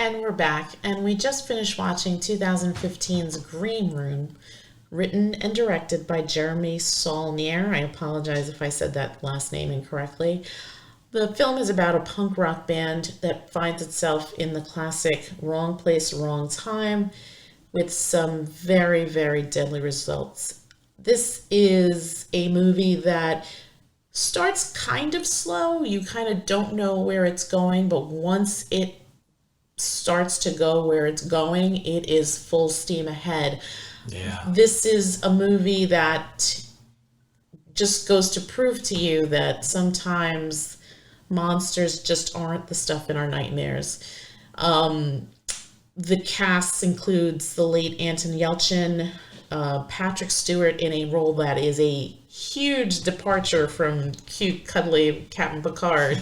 And we're back, and we just finished watching 2015's Green Room, written and directed by Jeremy Saulnier. I apologize if I said that last name incorrectly. The film is about a punk rock band that finds itself in the classic wrong place, wrong time, with some very, very deadly results. This is a movie that starts kind of slow. You kind of don't know where it's going, but once it starts to go where it's going, it is full steam ahead. Yeah. This is a movie that just goes to prove to you that sometimes monsters just aren't the stuff in our nightmares. The cast includes the late Anton Yelchin, Patrick Stewart in a role that is a huge departure from cute, cuddly Captain Picard.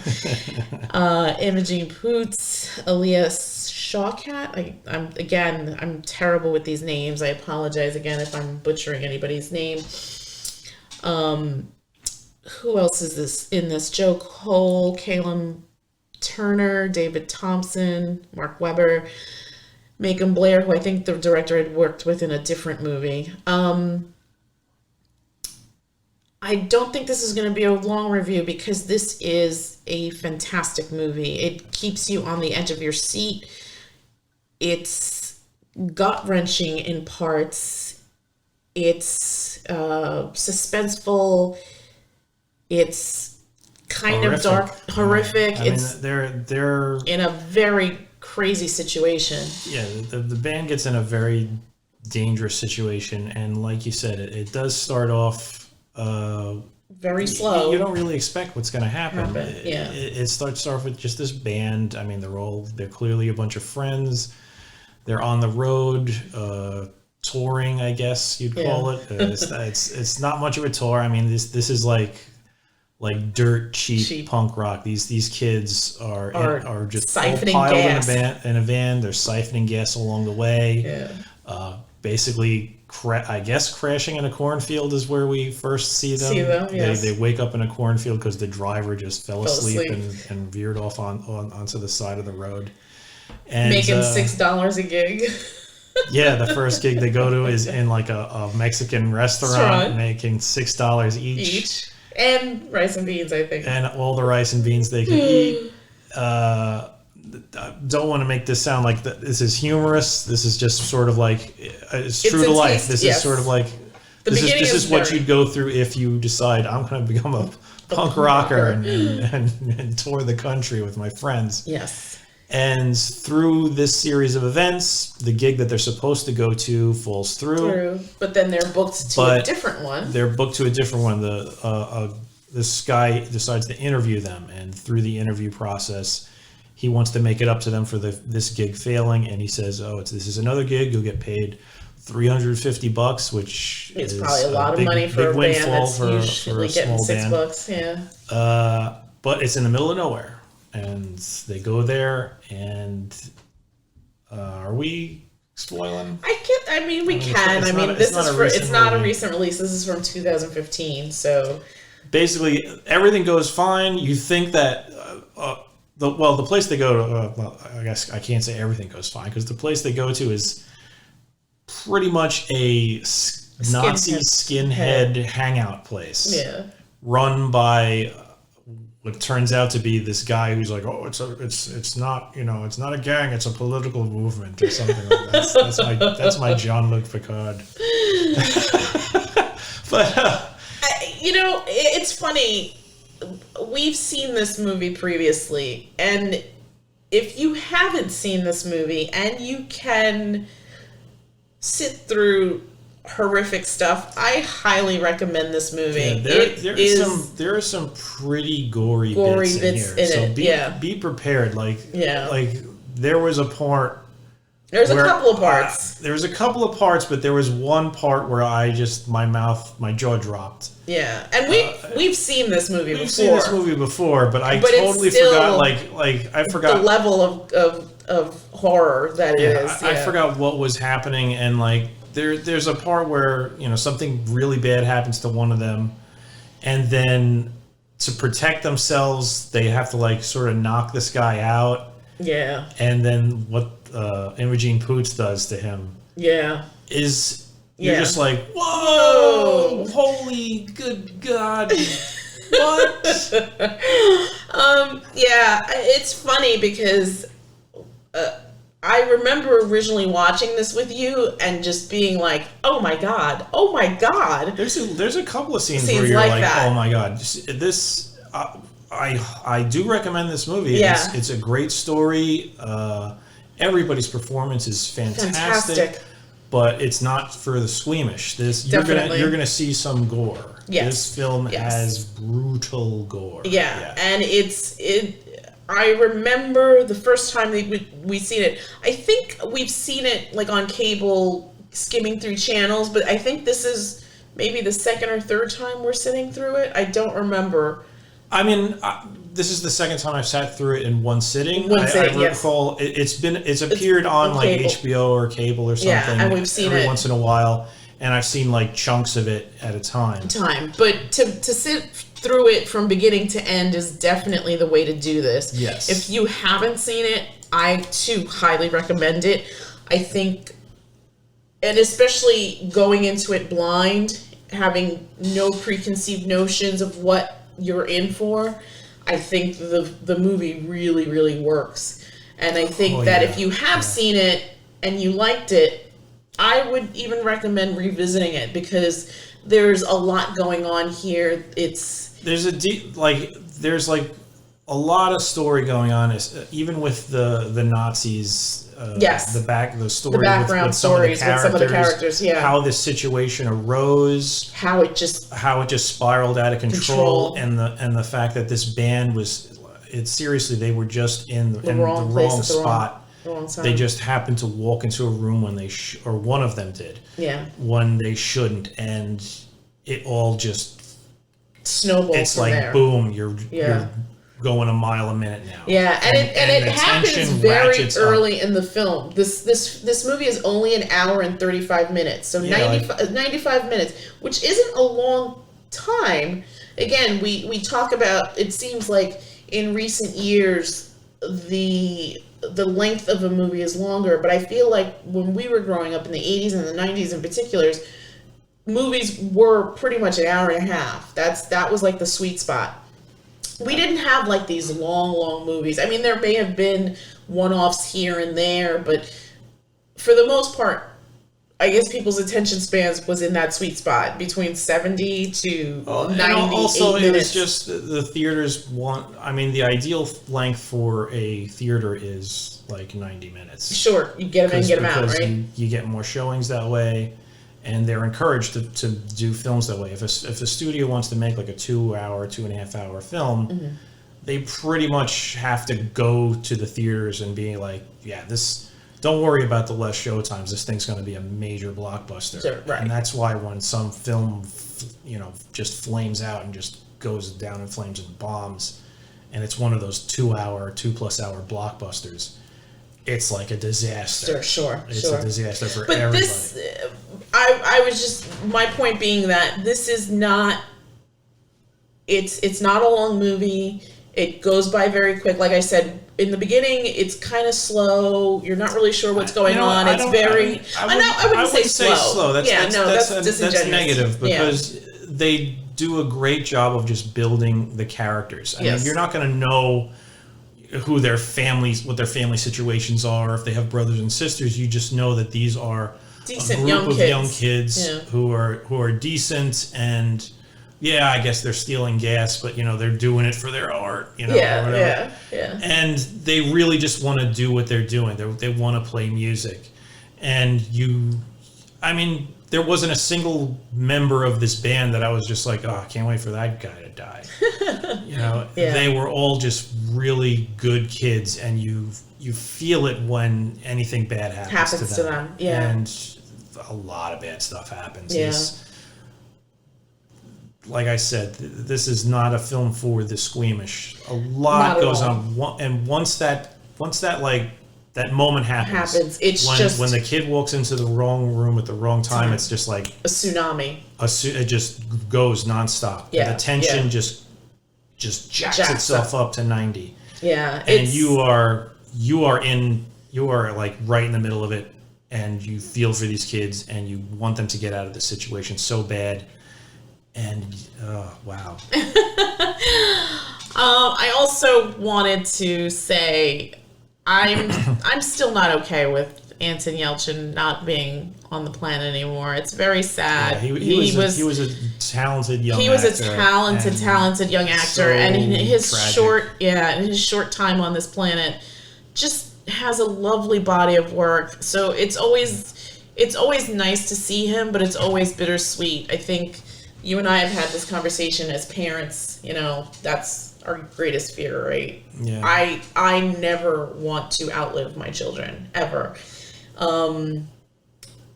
Imogen Poots, Alia, Shawkat. I'm terrible with these names. I apologize again if I'm butchering anybody's name. Who else is this in this? Joe Cole, Callum Turner, David Thompson, Mark Webber, Macon Blair, who I think the director had worked with in a different movie. I don't think this is going to be a long review because this is a fantastic movie. It keeps you on the edge of your seat. It's gut-wrenching in parts. It's suspenseful. It's kind of dark, horrific. They're in a very crazy situation. Yeah, the band gets in a very dangerous situation, and like you said, it does start off very slow. You don't really expect what's going to happen. Yeah. It starts off with just this band. I mean, they're clearly a bunch of friends. They're on the road, touring, I guess you'd call it. It's not much of a tour. I mean, this is like dirt cheap punk rock. These kids are just all piled gas in a van. They're siphoning gas along the way. Yeah. Basically, I guess crashing in a cornfield is where we first see them. Yes. They wake up in a cornfield because the driver just fell asleep. And veered off onto the side of the road. And making $6 a gig. Yeah, the first gig they go to is in like a Mexican restaurant, making $6 each. And rice and beans, I think. And all the rice and beans they can eat. Don't want to make this sound like this is humorous. This is just sort of like it's true to life. This is sort of like this is what you'd go through if you decide I'm going to become a punk rocker and tour the country with my friends. Yes. And through this series of events, the gig that they're supposed to go to falls through. But then they're booked to a different one. They're booked to a different one. This guy decides to interview them, and through the interview process, he wants to make it up to them for this gig failing, and he says, this is another gig. You'll get paid $350, which it's is probably a lot of money for a band that's usually getting $6. Yeah. But it's in the middle of nowhere. And they go there, and are we spoiling? We can. It's not a recent release. This is from 2015. So basically, everything goes fine. You think that the place they go to. I guess I can't say everything goes fine because the place they go to is pretty much a Nazi skinhead hangout place. Yeah. Run by what turns out to be this guy who's like, it's not a gang, it's a political movement or something like that. That's my Jean-Luc Picard. But it's funny. We've seen this movie previously, and if you haven't seen this movie and you can sit through horrific stuff, I highly recommend this movie. There are some pretty gory bits in here. So be prepared. Like there was a part. There's a couple of parts. There was a couple of parts, but there was one part where my jaw dropped. Yeah, and we've seen this movie before. We've seen this movie before, but I totally forgot. I forgot the level of horror that it is. I forgot what was happening, and there's a part where something really bad happens to one of them, and then to protect themselves, they have to sort of knock this guy out. Yeah. And then what Imogen Poots does to him is you're just like, whoa, holy good God. What? It's funny because I remember originally watching this with you and just being like, oh my God. There's a couple of scenes where Scenes you're like like, that. oh my God, this. I do recommend this movie. Yeah. It's a great story. Everybody's performance is fantastic. But it's not for the squeamish. You're gonna see some gore. Yes. This film has brutal gore. Yeah. And I remember the first time we seen it. I think we've seen it like on cable, skimming through channels, but I think this is maybe the second or third time we're sitting through it. I don't remember. I mean, this is the second time I've sat through it in one sitting. I recall it's appeared on like cable. HBO or cable or something. Yeah, and we've seen every it once in a while, and I've seen like chunks of it at a time. But to sit through it from beginning to end is definitely the way to do this. Yes. If you haven't seen it, I too highly recommend it. I think, and especially going into it blind, having no preconceived notions of what you're in for, I think the movie really, really works. And I think that if you have seen it and you liked it, I would even recommend revisiting it because there's a lot going on here. There's like a lot of story going on, even with the Nazis. The background stories with some of the characters. Yeah, how this situation arose, how it just spiraled out of control. and the fact that this band seriously, they were just in the wrong spot. The wrong time. They just happened to walk into a room when they or one of them did. Yeah. When they shouldn't, and it all just snowballs. It's like there. Boom, you're going a mile a minute now. Yeah, and it happens very early in the film. This movie is only an hour and 35 minutes, so 95 minutes, which isn't a long time. Again, we talk about, it seems like in recent years the length of a movie is longer, but I feel like when we were growing up in the 80s and the 90s in particular, movies were pretty much an hour and a half. That was like the sweet spot. We didn't have like these long movies. I mean, there may have been one-offs here and there, but for the most part, I guess people's attention spans was in that sweet spot between 70 to 90 also, minutes. It was just the theaters the ideal length for a theater is like 90 minutes. Sure, you get them in, get them out, right? You get more showings that way. And they're encouraged to do films that way. If a studio wants to make like a 2.5 hour film, they pretty much have to go to the theaters and be like, don't worry about the less show times. This thing's going to be a major blockbuster. Sure, right. And that's why when some film, just flames out and just goes down in flames and bombs, and it's one of those 2+ hour blockbusters, it's like a disaster. Sure. It's a disaster for everybody. I was just, my point being that this is not, it's not a long movie. It goes by very quick. Like I said, in the beginning, it's kind of slow. You're not really sure what's going on. It's very, I wouldn't say slow. That's disingenuous. That's negative because they do a great job of just building the characters. I mean, you're not going to know who their families, what their family situations are, if they have brothers and sisters. You just know that these are decent a group of young kids yeah. who are decent, and yeah, I guess they're stealing gas, but they're doing it for their art, or whatever. Yeah. And they really just want to do what they're doing. They want to play music, and there wasn't a single member of this band that I was just like, oh, I can't wait for that guy to die. They were all just really good kids, and you feel it when anything bad happens to them. Yeah. And a lot of bad stuff happens. Yeah. Like I said, this is not a film for the squeamish. A lot goes on, and once that moment happens, it's when the kid walks into the wrong room at the wrong time, it's just like a tsunami. It just goes nonstop. Yeah, the tension just jacks itself up to 90. Yeah, and you are you are like right in the middle of it, and you feel for these kids, and you want them to get out of the situation so bad. And wow. I also wanted to say I'm still not okay with Anton Yelchin not being on the planet anymore. It's very sad. Yeah, he was a talented young actor. He was a talented young actor, so and in his tragic. in his short time on this planet, just has a lovely body of work. So it's always nice to see him, but it's always bittersweet. I think you and I have had this conversation as parents. You know, that's our greatest fear, right? Yeah. I never want to outlive my children, ever.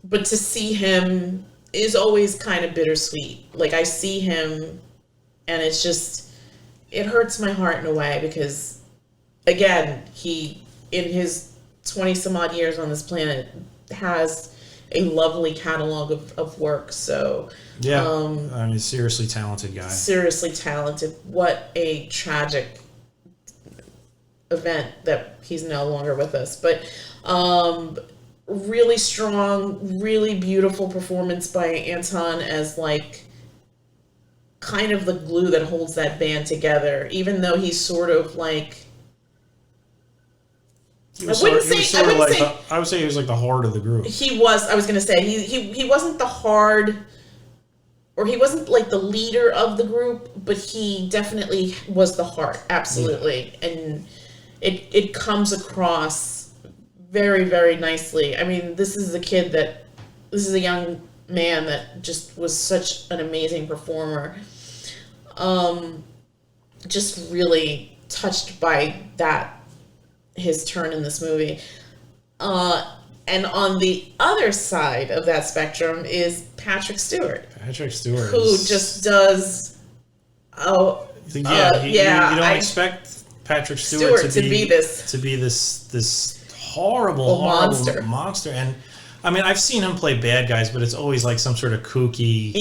But to see him is always kind of bittersweet. Like, I see him, and it's just, it hurts my heart in a way, because, again, he, in his 20 some odd years on this planet, has a lovely catalog of work. So yeah, I mean, seriously talented guy. Seriously talented. What a tragic event that he's no longer with us. But really strong, really beautiful performance by Anton as like kind of the glue that holds that band together, even though he's sort of like, I would say he was like the heart of the group. I was going to say, he wasn't the hard, or he wasn't like the leader of the group, but he definitely was the heart. Absolutely. Yeah. And it comes across very, very nicely. I mean, this is a young man that just was such an amazing performer. Just really touched by his turn in this movie. And on the other side of that spectrum is Patrick Stewart. Who just does... you don't expect Patrick Stewart to be this horrible monster. And I mean, I've seen him play bad guys, but it's always like some sort of kooky,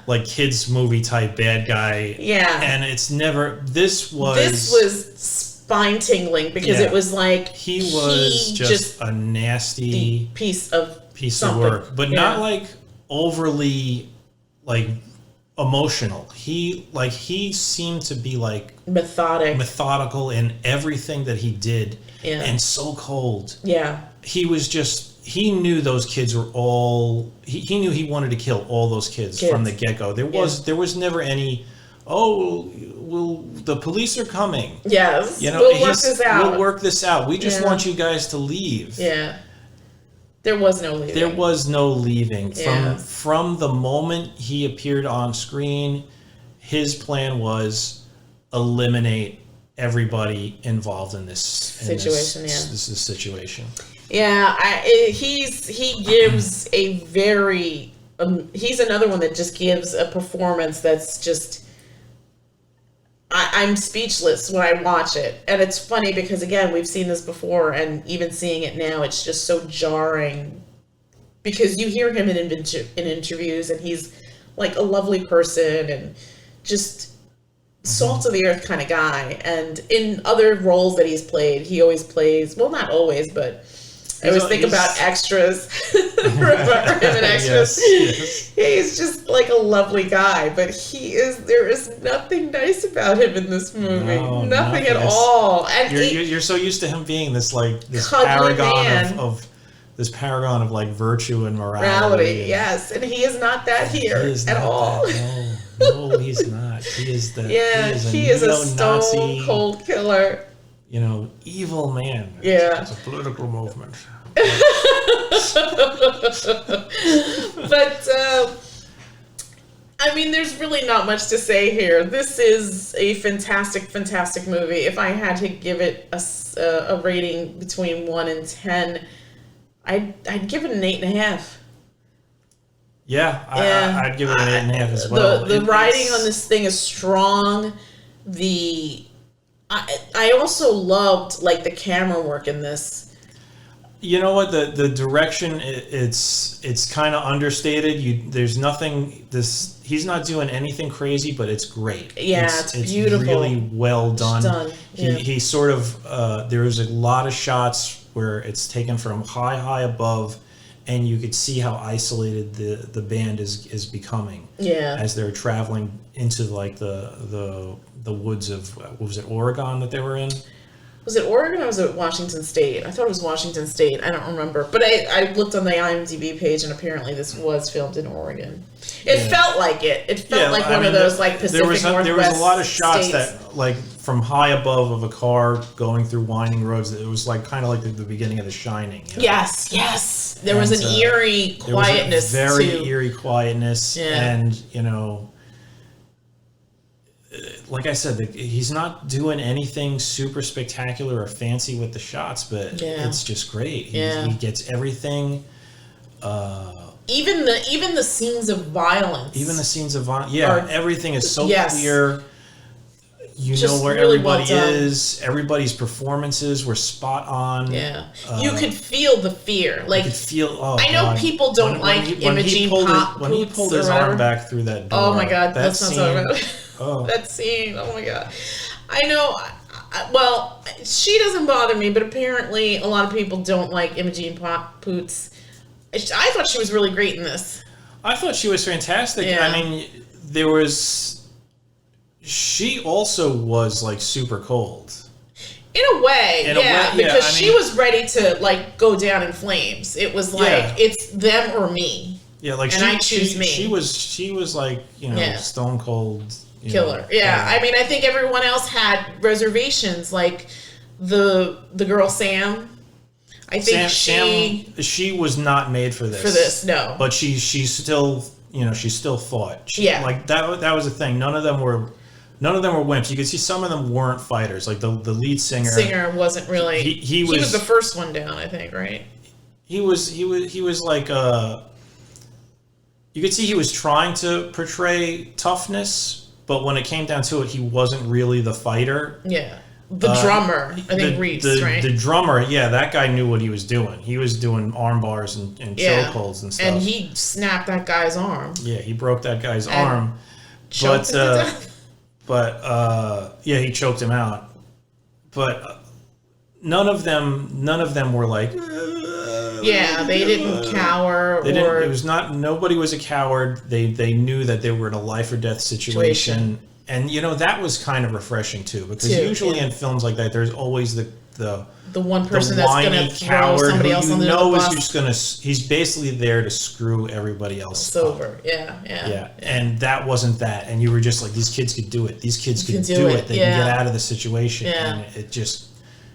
like kids movie type bad guy. Yeah, and it's never. This was spine-tingling, because it was like he was just a nasty piece of work, but not like overly like emotional. He seemed to be like methodical in everything that he did, and so cold. Yeah, he knew those kids were all. He knew he wanted to kill all those kids from the get-go. There was never any. Oh, the police are coming. Yes, we'll work this out. We just want you guys to leave. Yeah. There was no leaving. From the moment he appeared on screen, his plan was eliminate everybody involved in this situation. This situation. Yeah, he gives a very. He's another one that just gives a performance that's just. I'm speechless when I watch it. And it's funny because, again, we've seen this before, and even seeing it now, it's just so jarring. Because you hear him in interviews, and he's like a lovely person and just salt of the earth kind of guy. And in other roles that he's played, he always plays, well, not always, but I always think about extras. Remember him in extras? Yes. He's just like a lovely guy, but there is nothing nice about him in this movie. No, nothing at all. And you're so used to him being this paragon of like virtue and morality. Yes, and he is not that here at all. No, he's not. He is he is a stone cold killer. Evil man. Yeah. It's a political movement. But, I mean, there's really not much to say here. This is a fantastic, fantastic movie. If I had to give it a rating between 1 and 10, I'd give it an 8.5. Yeah, I'd give it an 8.5 as well. The writing on this thing is strong. I also loved like the camera work in this. You know what, the direction, it's kind of understated. There's nothing, he's not doing anything crazy, but it's great. Yeah, it's beautiful. It's really well done. Yeah. He sort of there's a lot of shots where it's taken from high above, and you could see how isolated the band is becoming. Yeah. As they're traveling into like the woods of, what was it, Oregon that they were in? Was it Oregon or was it Washington State? I thought it was Washington State. I don't remember. But I looked on the IMDb page, and apparently this was filmed in Oregon. It felt like it. It felt like one of those like Pacific Northwest There was a lot of shots states. that, like, from high above of a car going through winding roads. It was like kind of like the beginning of The Shining. You know? Yes. There was an eerie quietness. There was a very eerie quietness, and like I said, he's not doing anything super spectacular or fancy with the shots, but it's just great. He gets everything. Even the scenes of violence. Everything is so clear. You know where really everybody is. Everybody's performances were spot on. Yeah, you could feel the fear. Like, you could feel. Oh, I know people don't like Imogen Poots. When he pulled his arm back through that door. Oh my God, let's not talk about it. Oh. That scene. Oh my God. I know. Well, she doesn't bother me, but apparently a lot of people don't like Imogen Poots. I thought she was really great in this. I thought she was fantastic. Yeah. I mean, she also was like super cold. In a way, because she was ready to like go down in flames. It was like it's them or me. Yeah, like I choose me. She was like, stone cold killer. I mean, I think everyone else had reservations. Like the girl Sam. I think she was not made for this. For this, no. But she still she still fought. Like that was the thing. None of them were wimps. You could see some of them weren't fighters. Like the lead singer wasn't really. He was the first one down, I think, right? He was like you could see he was trying to portray toughness, but when it came down to it, he wasn't really the fighter. Yeah. The drummer, I think Reese, right? The drummer, that guy knew what he was doing. He was doing arm bars and chokeholds and stuff. And he snapped that guy's arm. Yeah, he broke that guy's arm. Choked him to death. He choked him out. But none of them were like. They didn't cower. Nobody was a coward. They knew that they were in a life or death situation. And that was kind of refreshing too, because usually in films like that, there's always the one person that's going to throw somebody else on the bus. He's basically there to screw everybody else over. Yeah. And that wasn't that. And you were just like, these kids could do it. These kids could do it. They can get out of the situation. Yeah. And it just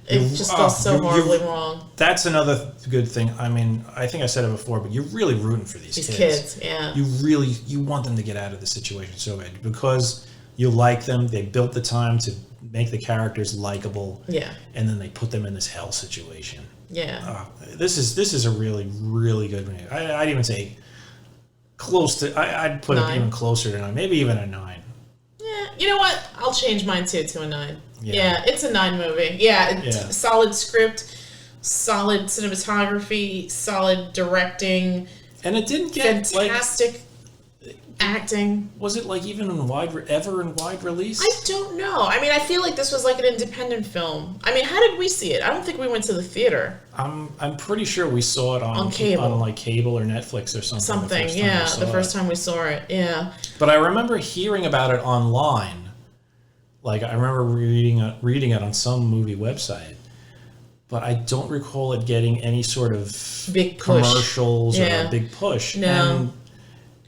goes so horribly wrong. That's another good thing. I mean, I think I said it before, but you're really rooting for these kids. You want them to get out of the situation so bad because you like them. They built the time to make the characters likable. Yeah. And then they put them in this hell situation. Yeah. This is a really, really good movie. I'd even say close to. I'd put 9. It even closer to 9, maybe even a 9. Yeah. You know what? I'll change mine too to a 9. Yeah, it's a 9 movie. Solid script, solid cinematography, solid directing, and it didn't get fantastic acting. Was it like even in wide release? I don't know. I mean, I feel like this was like an independent film. I mean, how did we see it? I don't think we went to the theater. I'm pretty sure we saw it on cable, on like cable or Netflix or something. The first time we saw it. Yeah. But I remember hearing about it online. Like, I remember reading it on some movie website, but I don't recall it getting any sort of big commercials or a big push. No. And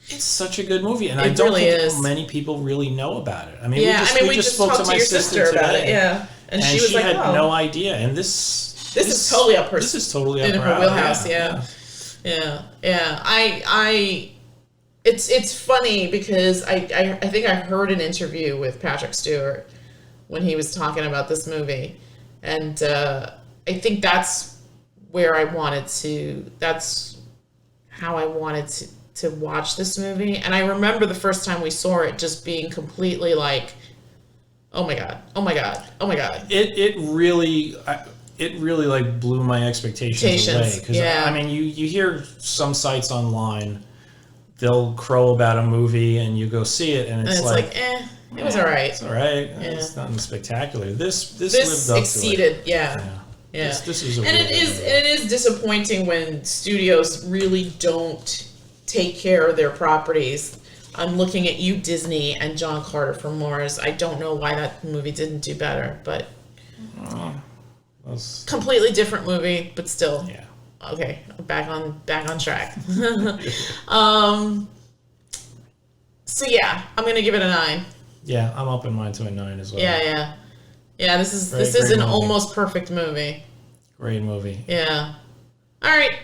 it's such a good movie, and I don't think many people really know about it. I mean, we just spoke to my sister today, about it, and she was like, had no idea. And this is totally up her. This is totally up her wheelhouse. It's funny because I think I heard an interview with Patrick Stewart when he was talking about this movie, and I think that's how I wanted to watch this movie. And I remember the first time we saw it just being completely like, oh my god. It really, it really like blew my expectations away. Because yeah. I mean, you hear some sites online, they'll crow about a movie, and you go see it, and it's like it was all right. It's all right. Yeah. It's nothing spectacular. This lived up exceeded. to it. Yeah. This is a and it is disappointing when studios really don't take care of their properties. I'm looking at you, Disney, and John Carter for Mars. I don't know why that movie didn't do better, but completely different movie, but still. Yeah. Okay, back on track. So yeah, I'm gonna give it a 9. Yeah, I'm upping mine to a 9 as well. Yeah. This is an movie. almost perfect movie. Great movie. Yeah. All right.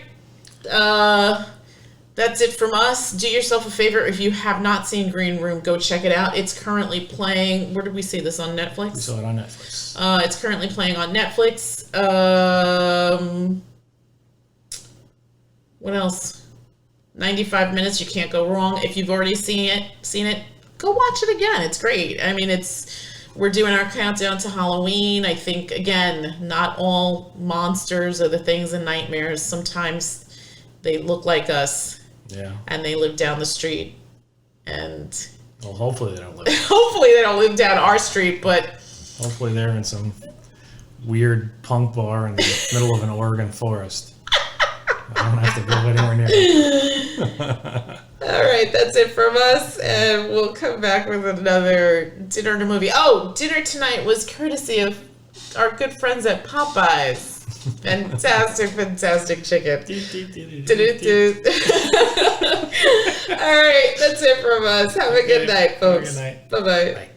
That's it from us. Do yourself a favor. If you have not seen Green Room, go check it out. It's currently playing. Where did we see this? On Netflix? We saw it on Netflix. It's currently playing on Netflix. What else? 95 minutes. You can't go wrong. If you've already seen it, go watch it again. It's great. I mean, we're doing our countdown to Halloween. I think, again, not all monsters are the things and nightmares. Sometimes they look like us. Yeah. And they live down the street. And well, hopefully they don't live. Hopefully they don't live down our street, but hopefully they're in some weird punk bar in the middle of an Oregon forest. I don't have to go anywhere near it. All right, that's it from us, and we'll come back with another dinner to movie. Oh, dinner tonight was courtesy of our good friends at Popeyes. Fantastic chicken. All right, that's it from us. Have a good night, folks. Good night. Bye-bye. Bye.